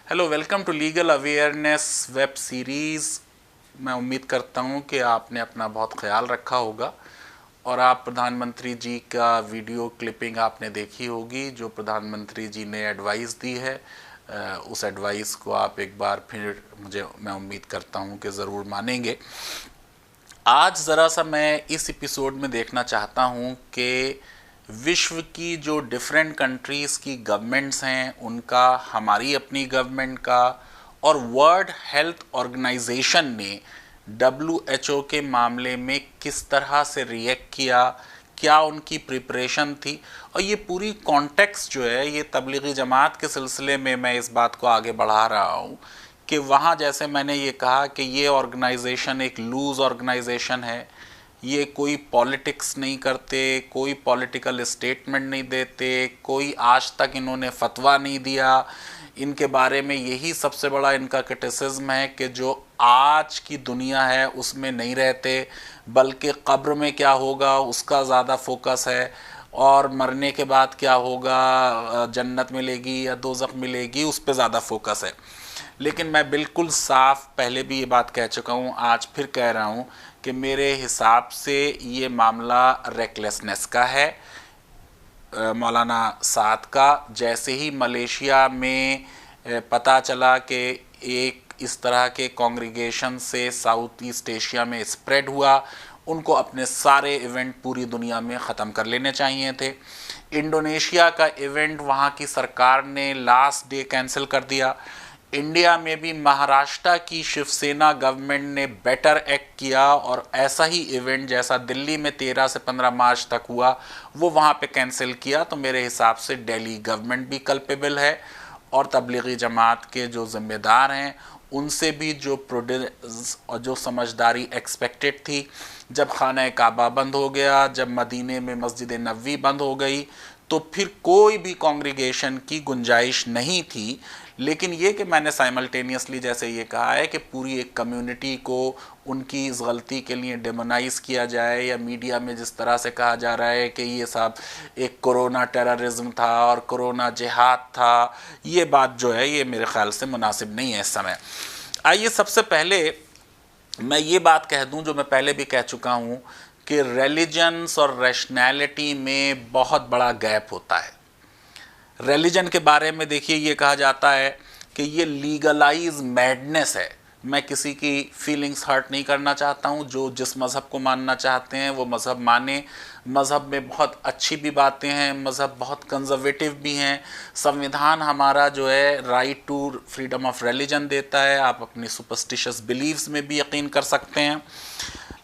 Hello, welcome to legal awareness web series. मैं उम्मीद करता हूं कि आपने अपना बहुत ख्याल रखा होगा और आप प्रधानमंत्री जी का वीडियो क्लिपिंग आपने देखी होगी जो प्रधानमंत्री जी ने एडवाइस दी है। उस एडवाइस को आप एक बार फिर मैं उम्मीद करता हूं कि ज़रूर मानेंगे। आज ज़रा सा मैं इस एपिसोड में देखना चाहता हूं कि विश्व की जो डिफरेंट कंट्रीज़ की गवर्नमेंट्स हैं उनका, हमारी अपनी गवर्नमेंट का और वर्ल्ड हेल्थ ऑर्गेनाइजेशन ने WHO के मामले में किस तरह से रिएक्ट किया, क्या उनकी प्रिपरेशन थी। और ये पूरी कॉन्टेक्स्ट जो है, ये तबलीगी जमात के सिलसिले में मैं इस बात को आगे बढ़ा रहा हूँ कि वहाँ जैसे मैंने ये कहा कि ये ऑर्गेनाइजेशन एक लूज़ ऑर्गेनाइजेशन है, ये कोई पॉलिटिक्स नहीं करते, कोई पॉलिटिकल स्टेटमेंट नहीं देते, कोई आज तक इन्होंने फतवा नहीं दिया। इनके बारे में यही सबसे बड़ा इनका क्रिटिसिज्म है कि जो आज की दुनिया है उसमें नहीं रहते, बल्कि कब्र में क्या होगा उसका ज़्यादा फोकस है, और मरने के बाद क्या होगा, जन्नत मिलेगी या दोज़ख मिलेगी, उस पर ज़्यादा फोकस है। लेकिन मैं बिल्कुल साफ पहले भी ये बात कह चुका हूँ, आज फिर कह रहा हूँ कि मेरे हिसाब से ये मामला रेकलेसनेस का है। मौलाना साद का जैसे ही मलेशिया में पता चला कि एक इस तरह के कॉन्ग्रीगेशन से साउथ ईस्ट एशिया में स्प्रेड हुआ, उनको अपने सारे इवेंट पूरी दुनिया में ख़त्म कर लेने चाहिए थे। इंडोनेशिया का इवेंट वहाँ की सरकार ने लास्ट डे कैंसिल कर दिया। इंडिया में भी महाराष्ट्र की शिवसेना गवर्नमेंट ने बेटर एक्ट किया और ऐसा ही इवेंट जैसा दिल्ली में 13 से 15 मार्च तक हुआ वो वहाँ पे कैंसिल किया। तो मेरे हिसाब से दिल्ली गवर्नमेंट भी कल्पेबल है और तबलीगी जमात के जो ज़िम्मेदार हैं उनसे भी जो प्रोडिस और जो समझदारी एक्सपेक्टेड थी। जब खाना काबा बंद हो गया, जब मदीने में मस्जिद नबवी बंद हो गई, तो फिर कोई भी कॉन्ग्रीगेशन की गुंजाइश नहीं थी। लेकिन ये कि मैंने साइमल्टेनियसली जैसे ये कहा है कि पूरी एक कम्युनिटी को उनकी इस गलती के लिए डेमोनाइज़ किया जाए, या मीडिया में जिस तरह से कहा जा रहा है कि ये सब एक कोरोना टेररिज्म था और कोरोना जिहाद था, ये बात जो है ये मेरे ख्याल से मुनासिब नहीं है इस समय। आइए सबसे पहले मैं ये बात कह दूं जो मैं पहले भी कह चुका हूं कि रिलीजन्स और रैशनैलिटी में बहुत बड़ा गैप होता है। रिलीजन के बारे में देखिए, ये कहा जाता है कि ये लीगलाइज मैडनेस है। मैं किसी की फीलिंग्स हर्ट नहीं करना चाहता हूँ, जो जिस मज़हब को मानना चाहते हैं वो मज़हब माने। मज़हब में बहुत अच्छी भी बातें हैं, मज़हब बहुत कंजर्वेटिव भी हैं। संविधान हमारा जो है right to freedom of religion देता है, आप अपनी सुपरस्टिशियस बिलीव्स में भी यकीन कर सकते हैं।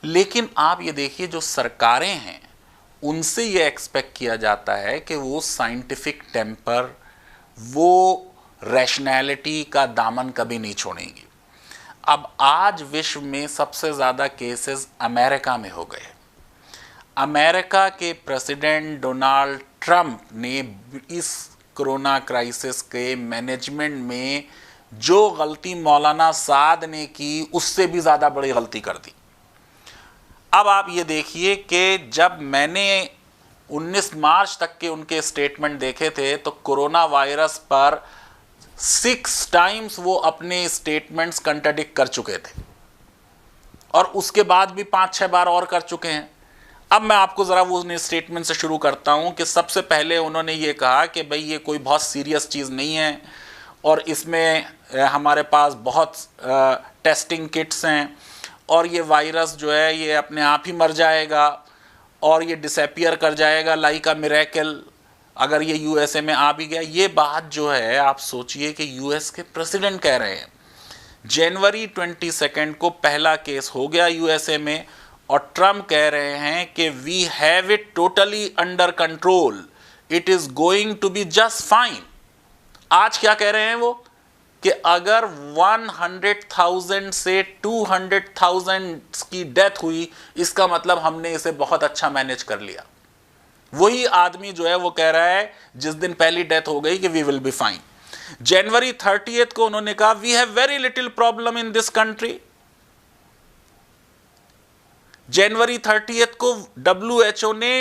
लेकिन आप ये देखिए, जो सरकारें हैं उनसे ये एक्सपेक्ट किया जाता है कि वो साइंटिफिक टेम्पर, वो रैशनैलिटी का दामन कभी नहीं छोड़ेंगी। अब आज विश्व में सबसे ज़्यादा केसेस अमेरिका में हो गए। अमेरिका के प्रेसिडेंट डोनाल्ड ट्रंप ने इस कोरोना क्राइसिस के मैनेजमेंट में जो गलती मौलाना साद ने की उससे भी ज़्यादा बड़ी गलती कर दी। अब आप ये देखिए कि जब मैंने 19 मार्च तक के उनके स्टेटमेंट देखे थे तो कोरोना वायरस पर 6 टाइम्स वो अपने स्टेटमेंट्स कंट्राडिक्ट कर चुके थे और उसके बाद भी 5-6 बार और कर चुके हैं। अब मैं आपको ज़रा वो स्टेटमेंट से शुरू करता हूँ कि सबसे पहले उन्होंने ये कहा कि भाई ये कोई बहुत सीरियस चीज़ नहीं है और इसमें हमारे पास बहुत टेस्टिंग किट्स हैं और ये वायरस जो है ये अपने आप ही मर जाएगा और ये डिसअपियर कर जाएगा लाइक अ मिरेकल अगर ये यूएसए में आ भी गया। ये बात जो है आप सोचिए कि यूएस के प्रेसिडेंट कह रहे हैं। जनवरी 22 को पहला केस हो गया यूएसए में और ट्रम्प कह रहे हैं कि we have it totally under control, it is going to be just fine. आज क्या कह रहे हैं वो कि अगर 100,000 से 200,000 की डेथ हुई इसका मतलब हमने इसे बहुत अच्छा मैनेज कर लिया। वही आदमी जो है वो कह रहा है जिस दिन पहली डेथ हो गई कि वी विल बी फाइन। जनवरी 30 को उन्होंने कहा we have very little problem in this country. जनवरी 30 को WHO ने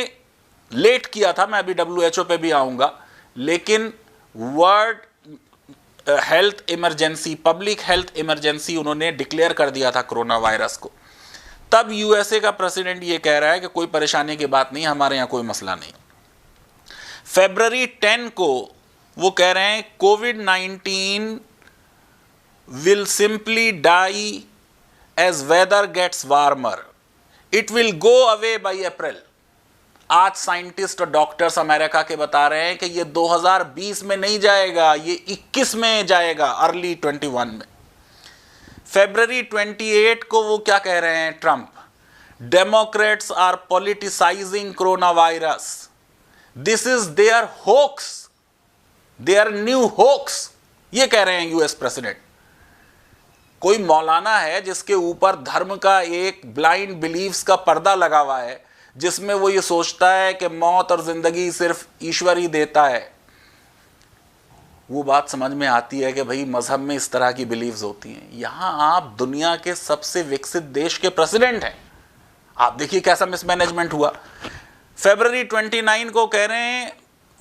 लेट किया था, मैं अभी WHO पे भी आऊंगा, लेकिन world health emergency, public health emergency उन्होंने डिक्लेयर कर दिया था कोरोना वायरस को, तब यूएसए का प्रेसिडेंट ये कह रहा है कि कोई परेशानी की बात नहीं, हमारे यहाँ कोई मसला नहीं। फरवरी 10 को वो कह रहे हैं कोविड-19 will simply die as weather gets warmer, it will go away by April. आज साइंटिस्ट और डॉक्टर्स अमेरिका के बता रहे हैं कि ये 2020 में नहीं जाएगा, ये 21 में जाएगा, अर्ली 21 में। फरवरी 28 को वो क्या कह रहे हैं Trump, Democrats are politicizing corona virus, this is their hoax, their new hoax, ये कह रहे हैं यूएस प्रेसिडेंट। कोई मौलाना है जिसके ऊपर धर्म का एक ब्लाइंड बिलीव्स का पर्दा लगा हुआ है, जिसमें वो ये सोचता है कि मौत और जिंदगी सिर्फ ईश्वर ही देता है, वो बात समझ में आती है कि भाई मजहब में इस तरह की बिलीव्स होती हैं। यहां आप दुनिया के सबसे विकसित देश के प्रेसिडेंट हैं, आप देखिए कैसा मिसमैनेजमेंट हुआ। फरवरी 29 को कह रहे हैं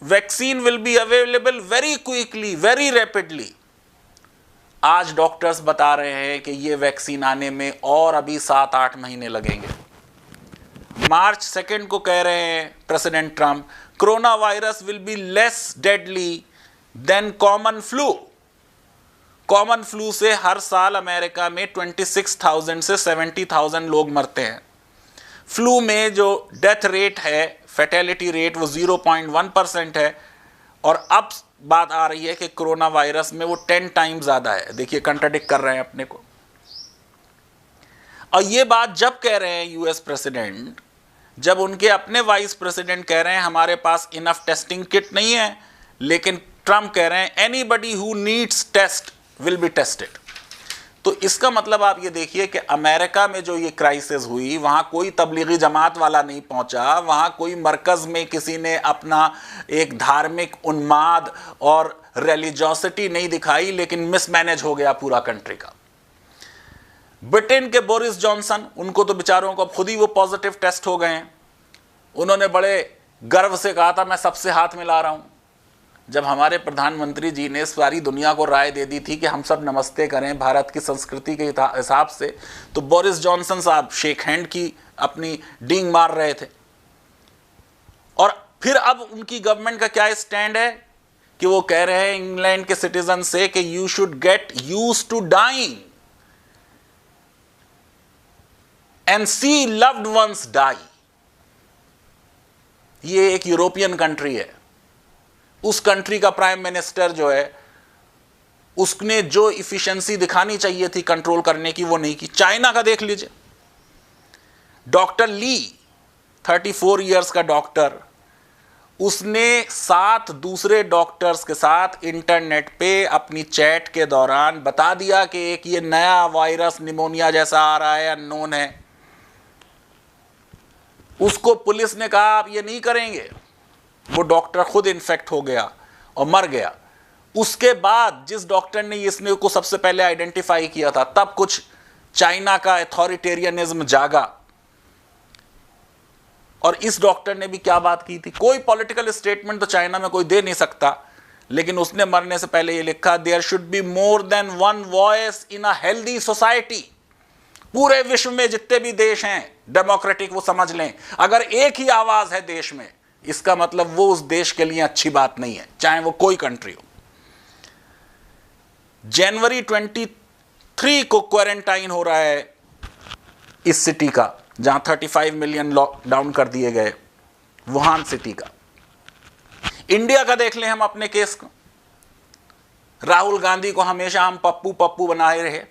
vaccine will be available very quickly, very rapidly. आज डॉक्टर्स बता रहे हैं कि ये वैक्सीन आने में और अभी 7-8 महीने लगेंगे। मार्च 2 को कह रहे हैं president Trump corona virus will be less deadly than common flu. Common flu से हर साल अमेरिका में 26,000 से 70,000 लोग मरते हैं। फ्लू में जो डेथ रेट है, फैटेलिटी रेट, वो 0.1% है, और अब बात आ रही है कि कोरोना वायरस में वो 10 टाइम्स ज़्यादा है। देखिए कंट्राडिक्ट कर रहे हैं अपने को। और ये बात जब कह रहे हैं यूएस प्रेसिडेंट, जब उनके अपने वाइस प्रेसिडेंट कह रहे हैं हमारे पास इनफ टेस्टिंग किट नहीं है, लेकिन ट्रंप कह रहे हैं anybody who needs test will be tested. तो इसका मतलब आप ये देखिए कि अमेरिका में जो ये क्राइसिस हुई, वहाँ कोई तबलीगी जमात वाला नहीं पहुँचा, वहाँ कोई मरकज़ में किसी ने अपना एक धार्मिक उन्माद और रिलीजियोसिटी नहीं दिखाई, लेकिन मिसमैनेज हो गया पूरा कंट्री का। ब्रिटेन के बोरिस जॉनसन, उनको तो बेचारों को खुद ही वो पॉजिटिव टेस्ट हो गए हैं। उन्होंने बड़े गर्व से कहा था मैं सबसे हाथ मिला रहा हूँ। जब हमारे प्रधानमंत्री जी ने सारी दुनिया को राय दे दी थी कि हम सब नमस्ते करें भारत की संस्कृति के हिसाब से, तो बोरिस जॉनसन साहब शेक हैंड की अपनी डींग मार रहे थे। और फिर अब उनकी गवर्नमेंट का क्या स्टैंड है कि वो कह रहे हैं इंग्लैंड के सिटीजन से कि you should get used to dying and see loved ones die. ये एक यूरोपियन कंट्री है, उस कंट्री का प्राइम मिनिस्टर जो है उसने जो इफिशिएंसी दिखानी चाहिए थी कंट्रोल करने की वो नहीं की। चाइना का देख लीजिए, डॉक्टर ली 34 इयर्स का डॉक्टर, उसने 7 दूसरे डॉक्टर्स के साथ इंटरनेट पे अपनी चैट के दौरान बता दिया कि एक ये नया वायरस निमोनिया जैसा आ रहा है, अननोन है। उसको पुलिस ने कहा आप ये नहीं करेंगे, वो डॉक्टर खुद इन्फेक्ट हो गया और मर गया। उसके बाद जिस डॉक्टर ने इसने को सबसे पहले आइडेंटिफाई किया था, तब कुछ चाइना का अथॉरिटेरियनिज्म जागा, और इस डॉक्टर ने भी क्या बात की थी, कोई पॉलिटिकल स्टेटमेंट तो चाइना में कोई दे नहीं सकता, लेकिन उसने मरने से पहले ये लिखा there should be more than one voice in a healthy society. पूरे विश्व में जितने भी देश हैं डेमोक्रेटिक, वो समझ लें अगर एक ही आवाज है देश में, इसका मतलब वो उस देश के लिए अच्छी बात नहीं है, चाहे वो कोई कंट्री हो। जनवरी 23 को क्वारंटाइन हो रहा है इस सिटी का, जहां 35 मिलियन लॉकडाउन कर दिए गए, वुहान सिटी का। इंडिया का देख लें हम अपने केस को, राहुल गांधी को हमेशा हम पप्पू पप्पू बनाए रहे।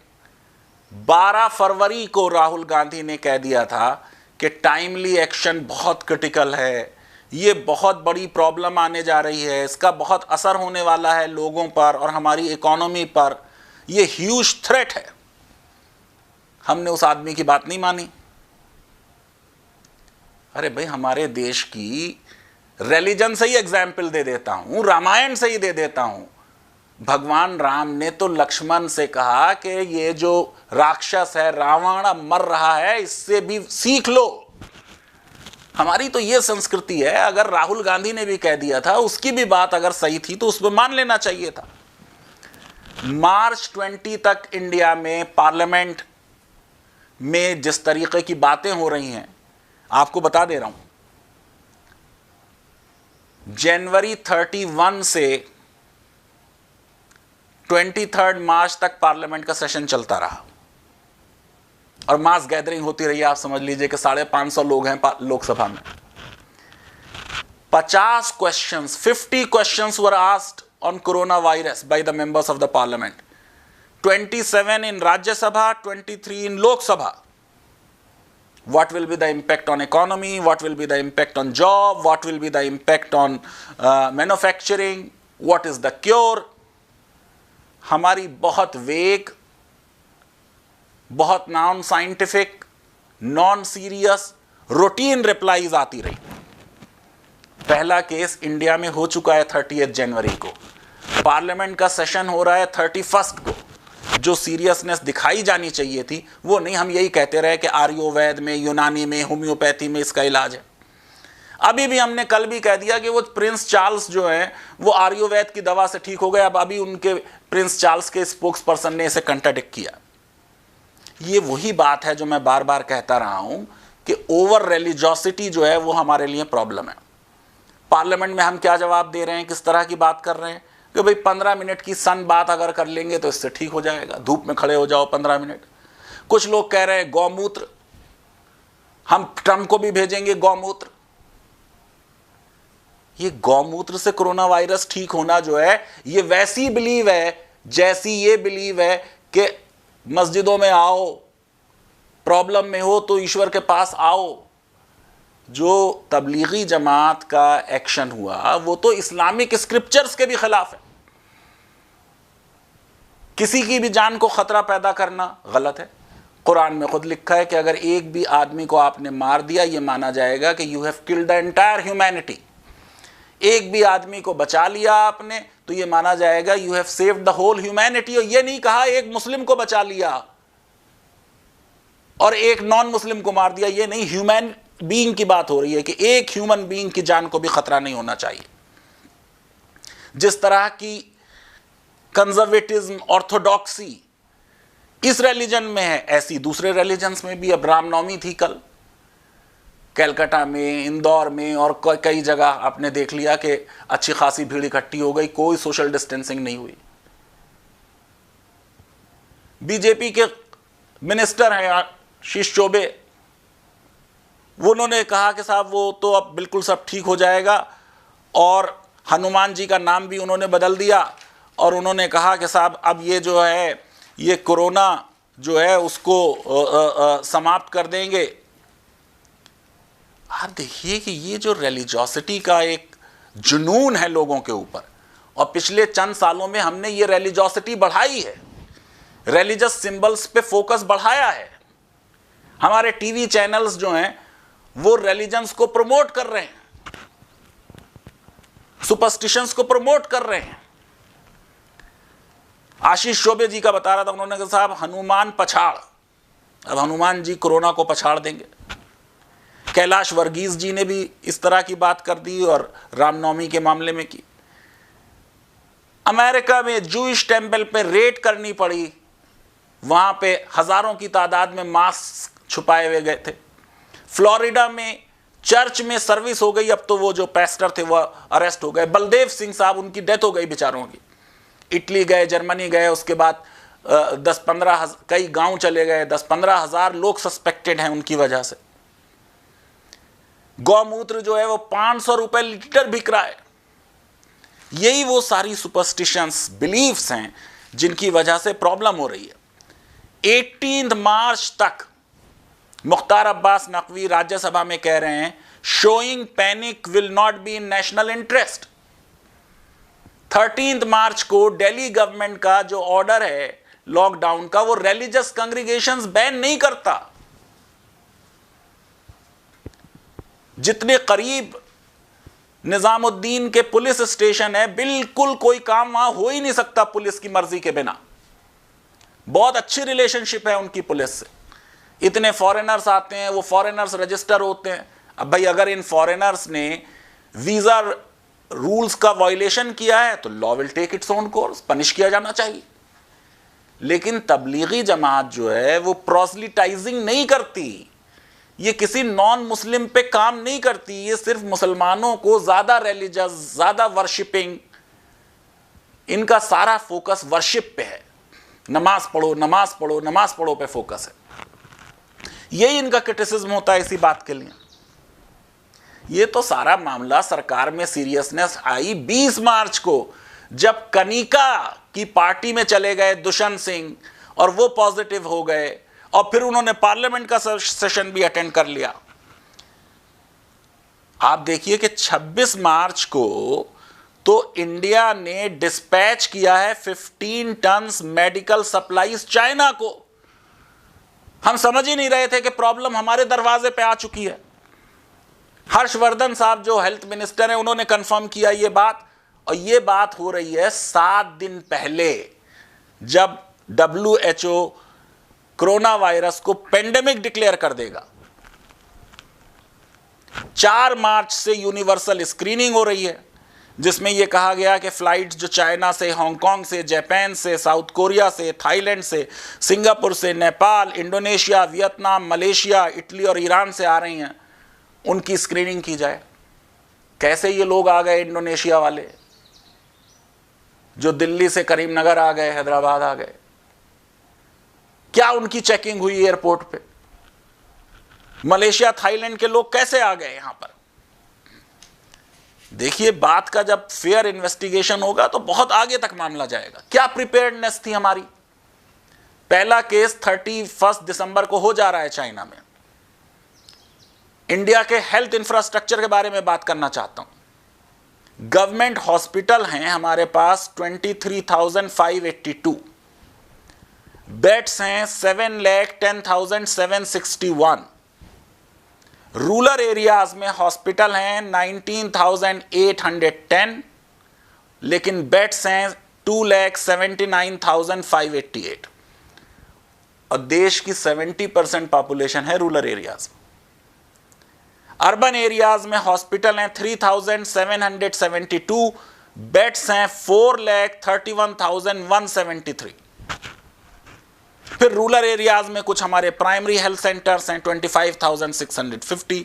12 फरवरी को राहुल गांधी ने कह दिया था कि टाइमली एक्शन बहुत क्रिटिकल है, ये बहुत बड़ी प्रॉब्लम आने जा रही है, इसका बहुत असर होने वाला है लोगों पर और हमारी इकोनॉमी पर, ये ह्यूज थ्रेट है। हमने उस आदमी की बात नहीं मानी। अरे भाई, हमारे देश की रिलीजन से ही एग्जाम्पल दे देता हूं, रामायण से ही दे देता हूं। भगवान राम ने तो लक्ष्मण से कहा कि ये जो राक्षस है रावण अब मर रहा है, इससे भी सीख लो। हमारी तो ये संस्कृति है, अगर राहुल गांधी ने भी कह दिया था, उसकी भी बात अगर सही थी तो उसमें मान लेना चाहिए था। मार्च 20 तक इंडिया में पार्लियामेंट में जिस तरीके की बातें हो रही हैं, आपको बता दे रहा हूं, जनवरी 31 से 23 मार्च तक पार्लियामेंट का सेशन चलता रहा और मास गैदरिंग होती रही। आप समझ लीजिए कि 550 लोग हैं लोकसभा में। 50 questions, 50 questions were asked on coronavirus by the members of the parliament, 27 in Rajya Sabha, 23 in Lok Sabha. What will be the impact on economy? What will be the impact on job? What will be the impact on manufacturing? What is the cure? हमारी बहुत वेग, बहुत non scientific, non serious, routine replies आती रही। पहला case India में हो चुका है 30 जनवरी को। पार्लियामेंट का सेशन हो रहा है 31 को। जो सीरियसनेस दिखाई जानी चाहिए थी वो नहीं। हम यही कहते रहे कि आयुर्वेद में, यूनानी में, होम्योपैथी में इसका इलाज है। अभी भी हमने कल भी कह दिया कि वो प्रिंस चार्ल्स जो हैं वो आयुर्वेद की दवा से ठीक हो गए। अब अभी उनके प्रिंस चार्ल्स के स्पोक्स पर्सन ने इसे कंट्राडिक्ट किया। ये वही बात है जो मैं बार बार कहता रहा हूं कि ओवर रिलीजियोसिटी जो है वो हमारे लिए प्रॉब्लम है। पार्लियामेंट में हम क्या जवाब दे रहे हैं, किस तरह की बात कर रहे हैं कि भाई 15 मिनट की सन बात अगर कर लेंगे तो इससे ठीक हो जाएगा। धूप में खड़े हो जाओ 15 मिनट। कुछ लोग कह रहे हैं गौमूत्र, हम ट्रम्प को भी भेजेंगे गौमूत्र। ये गौमूत्र से कोरोना वायरस ठीक होना जो है ये वैसी बिलीव है जैसी ये बिलीव है कि मस्जिदों में आओ, प्रॉब्लम में हो तो ईश्वर के पास आओ। जो तबलीगी जमात का एक्शन हुआ वो तो इस्लामिक स्क्रिप्चर्स के भी खिलाफ है। किसी की भी जान को खतरा पैदा करना गलत है। कुरान में खुद लिखा है कि अगर एक भी आदमी को आपने मार दिया ये माना जाएगा कि you have killed the entire humanity. एक भी आदमी को बचा लिया आपने तो ये माना जाएगा you have saved the whole humanity. और ये नहीं कहा एक मुस्लिम को बचा लिया और एक नॉन मुस्लिम को मार दिया, ये नहीं। ह्यूमैन बीइंग की बात हो रही है कि एक ह्यूमन बीइंग की जान को भी खतरा नहीं होना चाहिए। जिस तरह की कंजर्वेटिज्म, ऑर्थोडॉक्सी इस रिलीजन में है, ऐसी दूसरे रिलीजन्स में भी। अब रामनवमी थी कल, कलकत्ता में, इंदौर में और कई जगह आपने देख लिया कि अच्छी खासी भीड़ इकट्ठी हो गई, कोई सोशल डिस्टेंसिंग नहीं हुई। बीजेपी के मिनिस्टर हैं आशीष चौबे, उन्होंने कहा कि साहब वो तो अब बिल्कुल सब ठीक हो जाएगा और हनुमान जी का नाम भी उन्होंने बदल दिया और उन्होंने कहा कि साहब अब ये जो है ये कोरोना जो है उसको समाप्त कर देंगे। आप देखिए कि ये जो रिलीजियोसिटी का एक जुनून है लोगों के ऊपर, और पिछले चंद सालों में हमने ये रिलीजियोसिटी बढ़ाई है, रिलीजियस सिंबल्स पे फोकस बढ़ाया है। हमारे टीवी चैनल्स जो हैं वो रिलीजन्स को प्रमोट कर रहे हैं, सुपरस्टिशंस को प्रमोट कर रहे हैं। आशीष चौबे जी का बता रहा था, उन्होंने कहा साहब हनुमान पछाड़, अब हनुमान जी कोरोना को पछाड़ देंगे। कैलाश वर्गीस जी ने भी इस तरह की बात कर दी और रामनवमी के मामले में की। अमेरिका में जूइश टेंपल पे रेड करनी पड़ी, वहां पे हजारों की तादाद में मास्क छुपाए हुए गए थे। फ्लोरिडा में चर्च में सर्विस हो गई, अब तो वो जो पेस्टर थे वो अरेस्ट हो गए। बलदेव सिंह साहब, उनकी डेथ हो गई बेचारों की। इटली गए, जर्मनी गए, उसके बाद 10-15 कई गांव चले गए, 10-15 हजार लोग सस्पेक्टेड हैं उनकी वजह से। गौमूत्र जो है वो 500 रुपए लीटर बिक रहा है। यही वो सारी सुपरस्टिशंस, बिलीफ्स हैं जिनकी वजह से प्रॉब्लम हो रही है। 18 मार्च तक मुख्तार अब्बास नकवी राज्यसभा में कह रहे हैं showing panic will not be in national interest. 13 मार्च को दिल्ली गवर्नमेंट का जो ऑर्डर है लॉकडाउन का वो रिलीजियस कांग्रीगेशंस बैन नहीं करता। जितने करीब निजामुद्दीन के पुलिस स्टेशन है, बिल्कुल कोई काम वहां हो ही नहीं सकता पुलिस की मर्जी के बिना। बहुत अच्छी रिलेशनशिप है उनकी पुलिस से। इतने फॉरेनर्स आते हैं, वो फॉरेनर्स रजिस्टर होते हैं। अब भाई अगर इन फॉरेनर्स ने वीजा रूल्स का वायलेशन किया है तो law will take its own course, punish किया जाना चाहिए। लेकिन तबलीगी जमात जो है वो प्रोसलिटाइजिंग नहीं करती, ये किसी नॉन मुस्लिम पे काम नहीं करती, ये सिर्फ मुसलमानों को ज़्यादा रिलीजियस, ज़्यादा वर्शिपिंग, इनका सारा फोकस वर्शिप पे है। नमाज पढ़ो, नमाज पढ़ो, नमाज पढ़ो पे फोकस है। यही इनका क्रिटिसिज्म होता है इसी बात के लिए। ये तो सारा मामला सरकार में सीरियसनेस आई 20 मार्च को, जब कनिका की पार्टी में चले गए दुष्यंत सिंह और वो पॉजिटिव हो गए, और फिर उन्होंने पार्लियामेंट का सेशन भी अटेंड कर लिया। आप देखिए कि 26 मार्च को तो इंडिया ने डिस्पैच किया है 15 टन्स मेडिकल सप्लाईज चाइना को। हम समझ ही नहीं रहे थे कि प्रॉब्लम हमारे दरवाजे पे आ चुकी है। हर्षवर्धन साहब जो हेल्थ मिनिस्टर हैं, उन्होंने कंफर्म किया ये बात, और ये बात हो रही है 7 दिन पहले, जब WHO कोरोना वायरस को पेंडेमिक डिक्लेयर कर देगा। 4 मार्च से यूनिवर्सल स्क्रीनिंग हो रही है, जिसमें यह कहा गया कि फ्लाइट्स जो चाइना से, हांगकांग से, जापान से, साउथ कोरिया से, थाईलैंड से, सिंगापुर से, Nepal, Indonesia, Vietnam, Malaysia, Italy और ईरान से आ रही हैं, उनकी स्क्रीनिंग की जाए। कैसे ये लोग आ गए इंडोनेशिया वाले, जो दिल्ली से करीमनगर आ गए, हैदराबाद आ गए, क्या उनकी चेकिंग हुई एयरपोर्ट पे? मलेशिया, थाईलैंड के लोग कैसे आ गए यहां पर? देखिए, बात का जब फेयर इन्वेस्टिगेशन होगा तो बहुत आगे तक मामला जाएगा। क्या प्रिपेयर्डनेस थी हमारी? पहला केस 31 दिसंबर को हो जा रहा है चाइना में। इंडिया के हेल्थ इंफ्रास्ट्रक्चर के बारे में बात करना चाहता हूं। गवर्नमेंट हॉस्पिटल हैं हमारे पास 23,582, बेड्स हैं 7,10,761, रूरल एरियाज में हॉस्पिटल हैं 19,810, लेकिन बेड्स हैं 2,79,588, और देश की 70% पॉपुलेशन है रूरल एरियाज। अर्बन एरियाज में हॉस्पिटल हैं 3,772, बेड्स हैं 4,31,173। फिर रूरल एरियाज में कुछ हमारे प्राइमरी हेल्थ सेंटर्स हैं 25,650,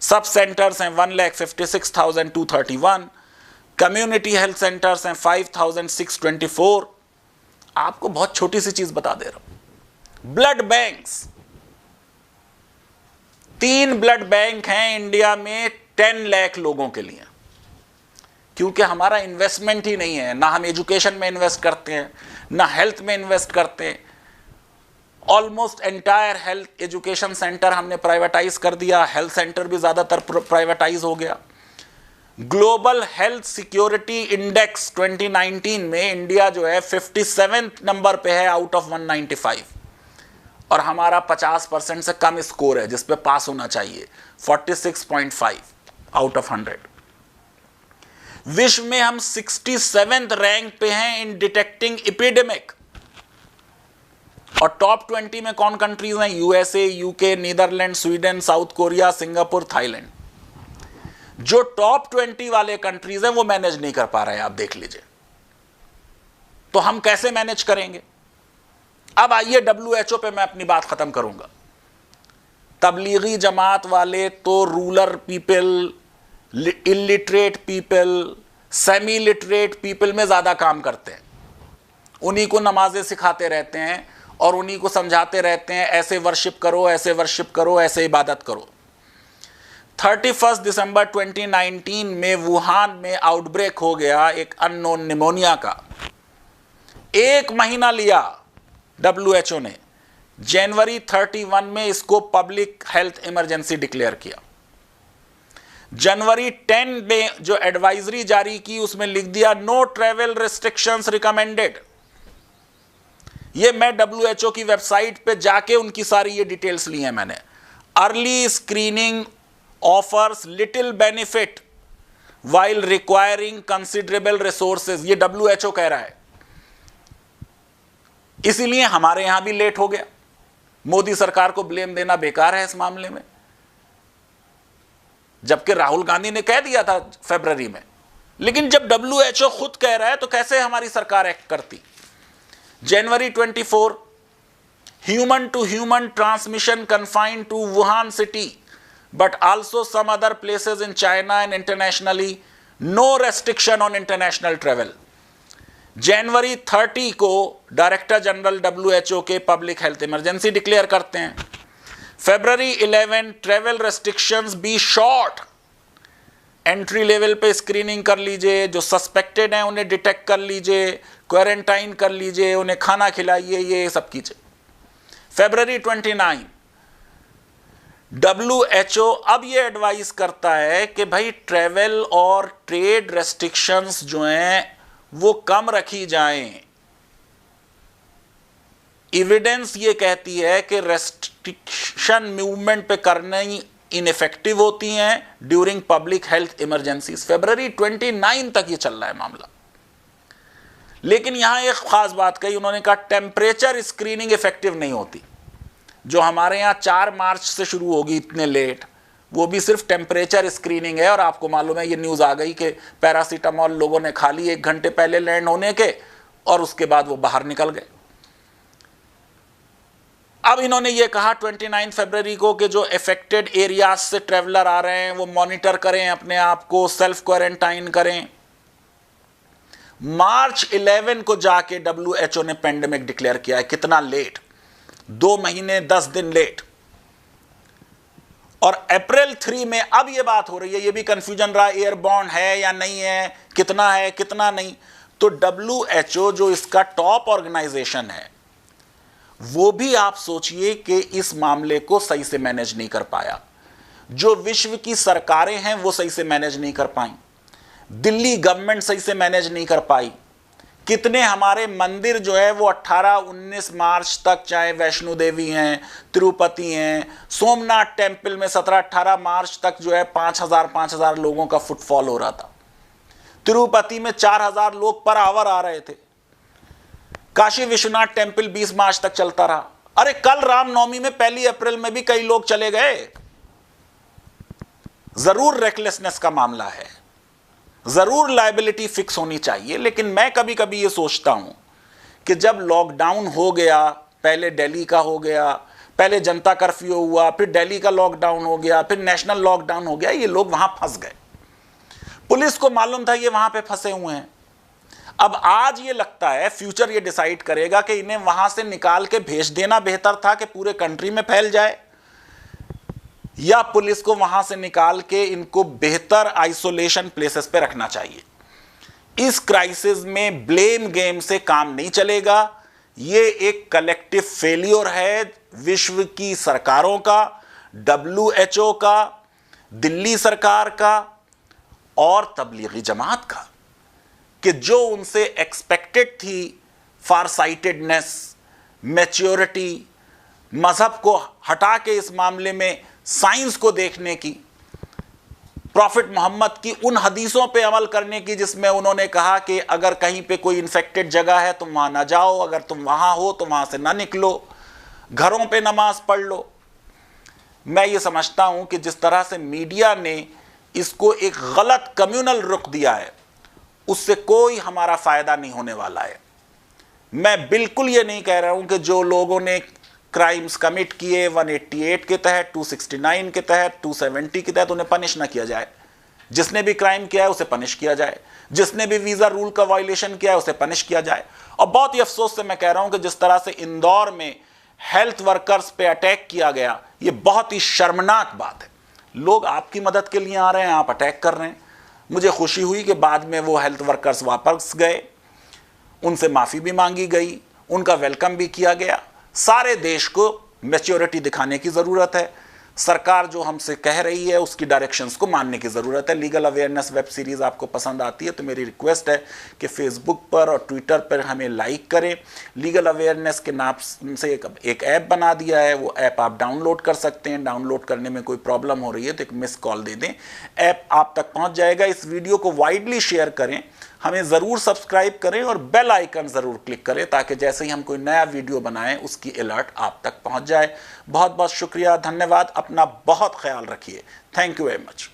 सब सेंटर्स हैं 1,56,231, कम्युनिटी हेल्थ सेंटर्स हैं 5,624। आपको बहुत छोटी सी चीज बता दे रहा हूं, ब्लड बैंक्स, 3 ब्लड बैंक हैं इंडिया में 10 लाख लोगों के लिए। क्योंकि हमारा इन्वेस्टमेंट ही नहीं है, ना हम एजुकेशन में इन्वेस्ट करते हैं, ना हेल्थ में इन्वेस्ट करते हैं। Almost entire health education centre हमने प्राइवेटाइज कर दिया, हेल्थ सेंटर भी ज़्यादातर प्राइवेटाइज हो गया। ग्लोबल हेल्थ सिक्योरिटी इंडेक्स 2019 में इंडिया जो है 57 नंबर पे है आउट ऑफ 195, और हमारा 50% से कम स्कोर है जिस पे पास होना चाहिए, 46.5 आउट ऑफ 100। विश्व में हम 67th रैंक पे हैं इन डिटेक्टिंग एपिडेमिक, और टॉप 20 में कौन कंट्रीज हैं? USA, UK, Netherlands, Sweden, South Korea, Singapore, Thailand. जो टॉप 20 वाले कंट्रीज हैं वो मैनेज नहीं कर पा रहे हैं, आप देख लीजिए। तो हम कैसे मैनेज करेंगे? अब आइए WHO पे मैं अपनी बात खत्म करूंगा। तबलीगी जमात वाले तो rural people, illiterate people, semi literate people में ज्यादा काम करते हैं। उन्हीं को नमाजें सिखाते रहते हैं और उन्हीं को समझाते रहते हैं, ऐसे वर्शिप करो, ऐसे वर्शिप करो, ऐसे इबादत करो। 31 दिसंबर 2019 में वुहान में आउटब्रेक हो गया एक अननोन निमोनिया का। 1 महीना लिया WHO ने, जनवरी 31 में इसको पब्लिक हेल्थ इमरजेंसी डिक्लेयर किया। जनवरी 10 में जो एडवाइजरी जारी की उसमें लिख दिया नो ट्रैवल रिस्ट्रिक्शंस रिकमेंडेड। ये मैं WHO की वेबसाइट पे जाके उनकी सारी ये डिटेल्स ली हैं मैंने। Early screening offers little benefit while requiring considerable resources, ये WHO कह रहा है। इसीलिए हमारे यहां भी लेट हो गया। मोदी सरकार को ब्लेम देना बेकार है इस मामले में, जबकि राहुल गांधी ने कह दिया था फरवरी में। लेकिन जब WHO खुद कह रहा है तो कैसे हमारी सरकार एक्ट करती? January 24, human to human transmission confined to Wuhan city, but also some other places in China and internationally. No restriction on international travel. जनवरी 30 को डायरेक्टर जनरल WHO के पब्लिक हेल्थ इमरजेंसी डिक्लेयर करते हैं. February 11 travel restrictions be short. Entry level पे screening कर लीजिए, जो suspected हैं उन्हें डिटेक्ट कर लीजिए, क्वारंटाइन कर लीजिए, उन्हें खाना खिलाइए, ये सब कीजिए. February 29 WHO अब ये एडवाइस करता है कि भाई ट्रेवल और ट्रेड रेस्ट्रिक्शंस जो हैं वो कम रखी जाएं. एविडेंस ये कहती है कि रेस्ट्रिक्शन मूवमेंट पे करना ही इनइफेक्टिव होती हैं during public health emergencies. February 29 तक ये चल रहा है मामला. लेकिन यहां एक खास बात कही उन्होंने, कहा टेम्परेचर स्क्रीनिंग इफेक्टिव नहीं होती. जो हमारे यहाँ 4 मार्च से शुरू होगी इतने लेट, वो भी सिर्फ टेम्परेचर स्क्रीनिंग है. और आपको मालूम है ये न्यूज़ आ गई कि पैरासीटामॉल लोगों ने खा ली 1 घंटे पहले लैंड होने के, और उसके बाद वो बाहर निकल गए. अब इन्होंने ये कहा 29 फरवरी को कि जो अफेक्टेड एरियाज से ट्रेवलर आ रहे हैं वो मॉनिटर करें, अपने आप को सेल्फ क्वारंटाइन करें. मार्च 11 को जाके WHO ने पेंडेमिक डिक्लेयर किया है. कितना लेट, 2 महीने 10 दिन लेट. और अप्रैल 3 में अब ये बात हो रही है, ये भी कंफ्यूजन रहा एयरबॉर्न है या नहीं है, कितना है कितना नहीं. तो WHO जो इसका टॉप ऑर्गेनाइजेशन है, वो भी आप सोचिए कि इस मामले को सही से मैनेज नहीं कर पाया. जो विश्व की सरकारें हैं वो सही से मैनेज नहीं कर पाई. दिल्ली गवर्नमेंट सही से मैनेज नहीं कर पाई. कितने हमारे मंदिर जो है वो 18-19 मार्च तक, चाहे वैष्णो देवी हैं, तिरुपति हैं, सोमनाथ टेम्पल में 17-18 मार्च तक जो है 5,000 लोगों का फुटफॉल हो रहा था. तिरुपति में 4,000 लोग पर आवर आ रहे थे. काशी विश्वनाथ टेम्पल 20 मार्च तक चलता रहा. अरे कल रामनवमी में 1 अप्रैल में भी कई लोग चले गए. जरूर रेकलेसनेस का मामला है, जरूर लायबिलिटी फिक्स होनी चाहिए. लेकिन मैं कभी कभी ये सोचता हूं कि जब लॉकडाउन हो गया, पहले दिल्ली का हो गया, पहले जनता कर्फ्यू हुआ, फिर दिल्ली का लॉकडाउन हो गया, फिर नेशनल लॉकडाउन हो गया, ये लोग वहां फंस गए. पुलिस को मालूम था ये वहां पे फंसे हुए हैं. अब आज ये लगता है फ्यूचर ये डिसाइड करेगा कि इन्हें वहां से निकाल के भेज देना बेहतर था कि पूरे कंट्री में फैल जाए, या पुलिस को वहां से निकाल के इनको बेहतर आइसोलेशन प्लेसेस पे रखना चाहिए. इस क्राइसिस में ब्लेम गेम से काम नहीं चलेगा. ये एक कलेक्टिव फेलियर है विश्व की सरकारों का, WHO का, दिल्ली सरकार का और तबलीगी जमात का, कि जो उनसे एक्सपेक्टेड थी फारसाइटेडनेस, मैच्योरिटी, मजहब को हटा के इस मामले में साइंस को देखने की, प्रॉफिट मोहम्मद की उन हदीसों पे अमल करने की जिसमें उन्होंने कहा कि अगर कहीं पे कोई इन्फेक्टेड जगह है तुम वहां ना जाओ, अगर तुम वहां हो तो वहां से ना निकलो, घरों पे नमाज पढ़ लो. मैं ये समझता हूं कि जिस तरह से मीडिया ने इसको एक गलत कम्युनल रुख दिया है, उससे कोई हमारा फायदा नहीं होने वाला है. मैं बिल्कुल ये नहीं कह रहा हूं कि जो लोगों ने क्राइम्स कमिट किए 188 के तहत, 269 के तहत, 270 के तहत, उन्हें पनिश ना किया जाए. जिसने भी क्राइम किया है उसे पनिश किया जाए. जिसने भी वीजा रूल का वायलेशन किया है उसे पनिश किया जाए. और बहुत ही अफसोस से मैं कह रहा हूं कि जिस तरह से इंदौर में हेल्थ वर्कर्स पे अटैक किया गया, ये बहुत ही शर्मनाक बात है. लोग आपकी मदद के लिए आ रहे हैं, आप अटैक कर रहे हैं. मुझे खुशी हुई कि बाद में वो हेल्थ वर्कर्स वापस गए, उनसे माफ़ी भी मांगी गई, उनका वेलकम भी किया गया. सारे देश को मैच्योरिटी दिखाने की ज़रूरत है. सरकार जो हमसे कह रही है उसकी डायरेक्शंस को मानने की ज़रूरत है. लीगल अवेयरनेस वेब सीरीज़ आपको पसंद आती है तो मेरी रिक्वेस्ट है कि फेसबुक पर और ट्विटर पर हमें लाइक करें. लीगल अवेयरनेस के नाम से एक ऐप बना दिया है, वो ऐप आप डाउनलोड कर सकते हैं. डाउनलोड करने में कोई प्रॉब्लम हो रही है तो एक मिस कॉल दे दें, ऐप आप तक पहुँच जाएगा. इस वीडियो को वाइडली शेयर करें, हमें ज़रूर सब्सक्राइब करें और बेल आइकन ज़रूर क्लिक करें ताकि जैसे ही हम कोई नया वीडियो बनाएं उसकी अलर्ट आप तक पहुंच जाए. बहुत बहुत शुक्रिया, धन्यवाद. अपना बहुत ख्याल रखिए. Thank you very much.